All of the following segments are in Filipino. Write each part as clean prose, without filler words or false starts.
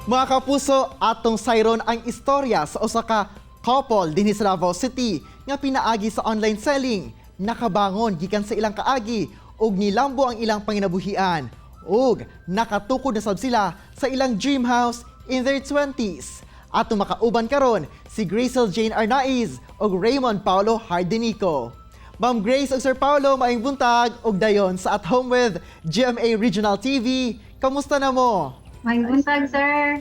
Mga kapuso, atong sayron ang istorya sa usa ka couple dinhi sa Davao City nga pinaagi sa online selling. Nakabangon gikan sa ilang kaagi ug nilambo ang ilang panginabuhian. Ug nakatukod na sab sila sa ilang dream house in their 20s. Atong makauban karon si Gracel Jane Arnaiz ug Raymond Paolo Jardenico. Ma'am Grace ug Sir Paolo, maayong buntag ug dayon sa At Home with GMA Regional TV. Kamusta na mo? Maayong buntag, sir.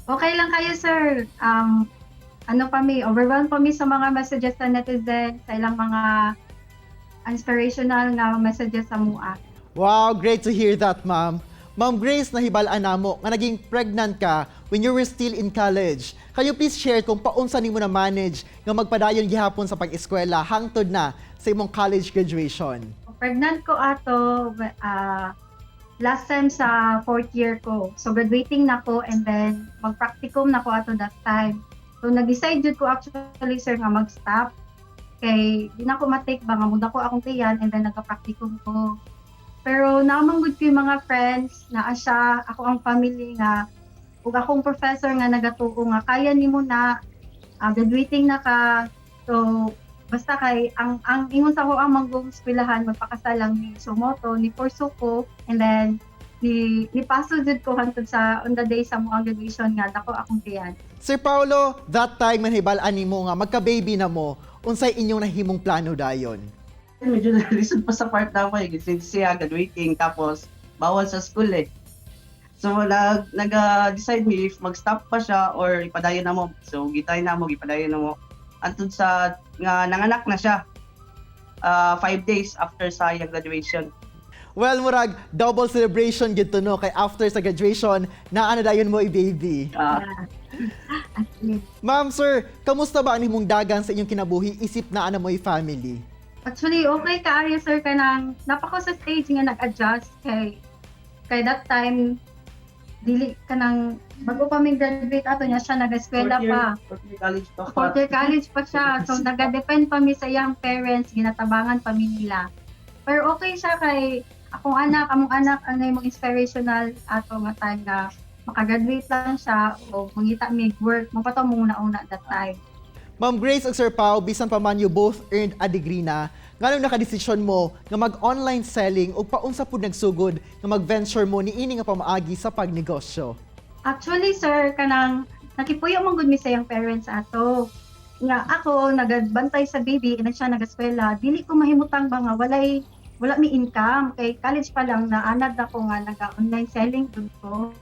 Okay lang kayo, sir. Overwhelmed pa mi sa mga messages sa netizen, sa ilang mga inspirational na messages sa mua. Wow, great to hear that, ma'am. Ma'am Grace, nahibalaan namo nga naging pregnant ka when you were still in college. Can you please share kung paunsa nimo na manage nga magpadayon gihapon sa pag-eskwela hangtod na sa imong college graduation? Pregnant ko ato last time sa 4th year ko. So graduating na ko and then mag-practicum na ko ato that time. So nag-decide jud ko actually, sir, nga mag-stop. Kay di na ko matake ba nga muna ko akong tiyan and then nagka-practicum ko. Pero namanggod ko yung mga friends na asya, ako ang family nga, ug akong professor nga nagatuo nga kaya nimo na graduating na ka. So basta kay ang ingon sa ko ang manggong eskwelahan magpakasalang ni Sumoto ni Porso ko and then ni paso jud ko hangtod sa on the day sa mga graduation nga dako akong tiyan. Sir Paolo, that time man hibalaan nimo nga magka-baby na mo, unsay inyong nahimong plano dayon? Medyo nalisod pa sa part na ako since siya graduating tapos bawal sa school eh. So nag-decide me if mag-stop pa siya or ipadayon na mo. So gitay na mo, ipadayon na mo. Antod sa nga nanganak na siya 5 days after sa iyang graduation. Well, murag double celebration gid to no kay after sa graduation naa na dayon mo i-baby. Ma'am, sir, kamusta ba ang imong dagan sa inyong kinabuhi isip na ana mo family? Actually, okay kaayo, sir, kanang napako sa stage nga nag-adjust kay that time dili kanang bago pa mi graduate ato niya siya nag-eskwela pa. 4th year college pa. 4th year college pa siya. So nag-depend pa mi sa iyang parents, ginatabangan pa mi nila. Pero okay siya kay among anak ang imong inspirational ato nga time na makagraduate lang siya o mangita mi work mapato mo una that time. Ma'am Grace ug Sir Pao, bisan pa man you both earned a degree na, nganong nakadesisyon mo nga mag-online selling o paunsa pud nagsugod nga mag-venture mo niini nga pamaagi sa pagnegosyo? Actually, sir, kanang nakipuyo man gud mi sa iyang parents ato. Nga ako nagagbantay sa baby and siya nag-eskwela, dili ko mahimutang ba nga wala mi income kay college pa lang na anad ako nga naga-online selling dun ko.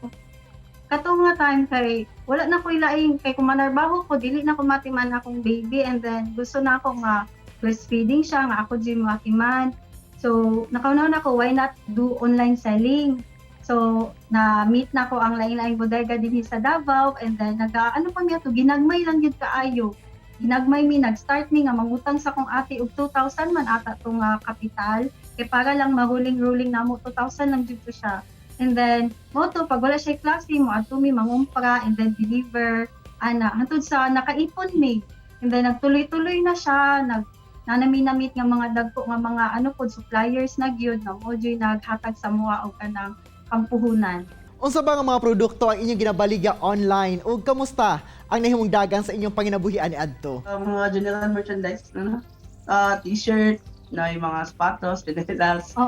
Katong nga time kay wala na ko ilaing kay kung manarbaho ko dili na ko matiman akong baby and then gusto na ako nga breastfeeding siya nga ako di matiman. So nakaunaw na ko why not do online selling. So na meet na ko ang lain-laing bodega dinhi sa Davao and then ginagmay lang gyud kaayo. Ginagmay mi nag-start mi nga mangutang sa kong ate og 2,000 man ata tong kapital kay para lang mahuling-ruling namo 2,000 lang jud ko siya. And then, pag wala siya klase mo, ato mi mangumpra and then deliver, hantod sa nakaipon mi. And then, nagtuloy-tuloy na siya, nanami-namit nga mga dagko nga mga suppliers na gyud na mo dyo'y naghatag sa mga o kanang kampuhunan. Unsa ba nga mga produkto ang inyong ginabaligya online ug kamusta ang nahimong dagan sa inyong panginabuhian niadto? Mga general merchandise, t-shirt, na yung mga sapatos, pinelas. So,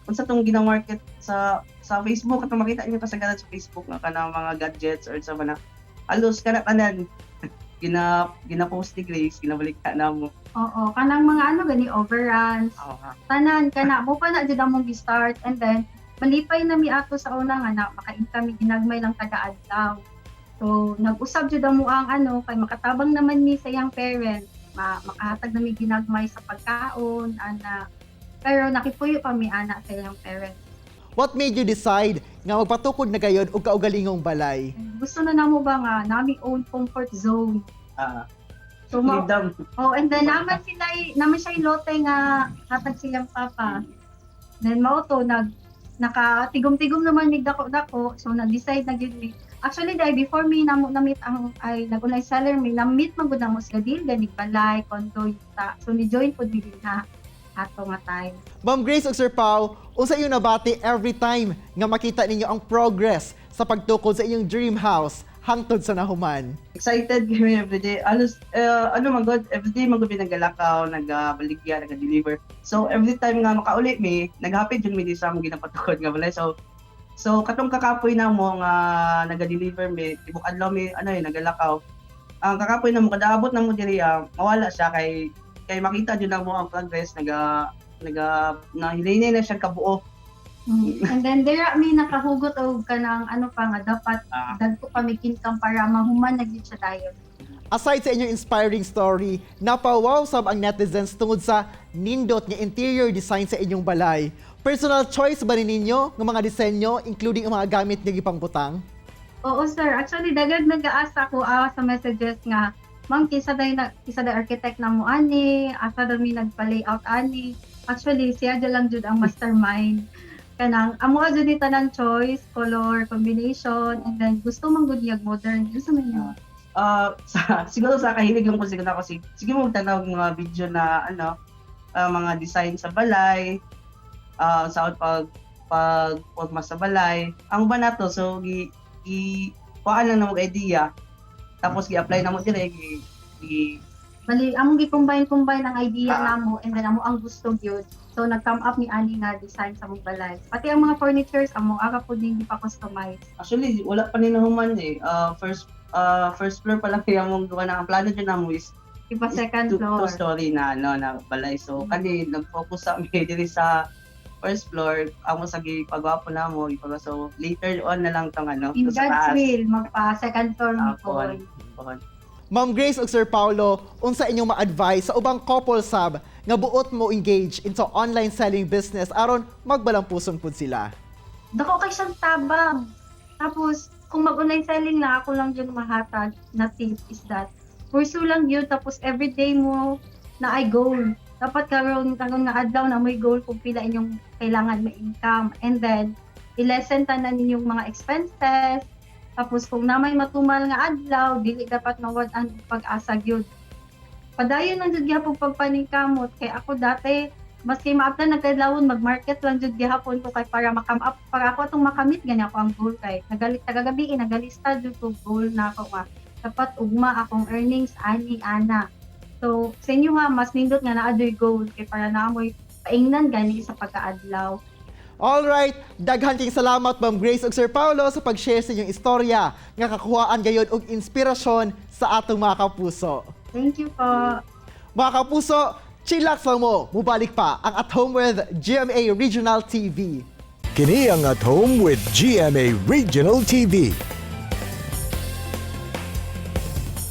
unsa tong gina-market sa Facebook, at makita niyo pa sa sa Facebook nga kanang mga gadgets or sa mga alos kanang gina-post ni Grace, ginabalikta na mo. Oo, kanang mga gani overruns. Tanan kana mo pa na jud among gi-start and then malipay na mi ato sa una nga na maka-income mi ginagmay lang taga-adlaw. So, nag-usab jud amo ang kay makatabang naman mi sa iyang parents. Makahatag na may ginagmay sa pagkaon, pero nakipuyo pa mi anak sa iyang parents. What made you decide nga magpatukod na gayod og kaugalingong balay? Gusto na namo ba nga nami own comfort zone. So Freedom. and then naman siya lote nga hatag siyang papa. Then mao to nakatigom-tigom naman mig dako-dako, so nag-decide na gyud mi. Actually, before me na-meet nag-online seller, na-meet man gud namo sa deal, ganig balay, condo, yuta. So, ni-join po din na ato nga time. Ma'am Grace ug Sir Pao, unsa yung nabati every time nga makita ninyo ang progress sa pagtukod sa inyong dream house hangtod sa nahuman? Excited kami everyday. Everyday magud mi naggalakaw, nagabaligya, naga-deliver. So every time nga makauli mi, naghapit jud mi di sa among ginapatukod nga balay. So katong kakapoy na mo nga naga-deliver mi, tibok adlaw mi nagalakaw. Ang kakapoy na mo kadaabot na mo diri mawala siya kay makita jud na mo ang progress nahilinay na siya kabuo. And then there mi nakahugot og kanang nga dapat dagko kami kinkam para mahuman na gyud siya dayon. Aside sa inyong inspiring story, napawaw sab ang netizens tungod sa nindot nga interior design sa inyong balay. Personal choice ba ninyo ng mga disenyo, including ang mga gamit nga gipangbutang? Oo sir, actually dagag nag-aasa ko sa messages nga ma'am kisa day architect na mo ani, asa daw mi nagpa-layout ani. Actually siya lang jud ang mastermind. Kanang amo jud ni tanang choice, color combination, and then gusto man gud niyag modern gusto man niya. Siguro sa kahilig lang ko siguro ako sige mo tanaw mga video na mga design sa balay, sa pag sa balay. Ang ba nato so kuhaan lang na mo idea tapos gi-apply na mo dire Bali among gi-combine ang idea namo and then amo ang gusto gyud. So nag-come up ni ani nga design sa mong balay. Pati ang mga furnitures amo aga pud din pa-customize. Actually wala pa ni nahuman first floor pa lang kaya mong gawa na ang plano dyan namo is Iba second floor. Two-story na balay. So kani nag-focus sa mi diri sa first floor amo sa gipagapo namo so later on na lang tong In sa God's taas. will magpa-second floor mo po. Ma'am Grace ug Sir Paolo, unsa inyong ma-advise sa ubang couple sab nga buot mo engage into online selling business aron magbalang puson pud sila? Dako kay siyang tabang. Tapos kung mag-online selling lang ako lang yung mahatag na tip is that pursue lang yun tapos everyday mo na ay goal. Dapat karon nga adlaw na may goal kung pila inyong kailangan may income and then i-lessen tanan ninyong mga expenses. Tapos kung namay matumal nga adlaw, dili dapat mawad-an og pag-asa gyud. Padayon lang jud gyapon pagpaningkamot kay ako dati maski maabtan nagkadlawon mag-market lang jud gyapon ko kay para makam up para ako atong makamit gani ako ang goal kay tagagabi nagalista jud ko goal na ako nga dapat ugma akong earnings ani ana. So sa inyo nga mas nindot nga naa-adoy goal kay para naamoy paingnan gani sa pagkaadlaw. Alright, daghan kayong salamat Ma'am Grace ug Sir Paolo sa pag-share sa inyong istorya nga kakuhaan gayud og inspirasyon sa atong mga kapuso. Thank you po. Mga kapuso, chillax lang mo, mubalik pa ang At Home with GMA Regional TV. Kini ang At Home with GMA Regional TV.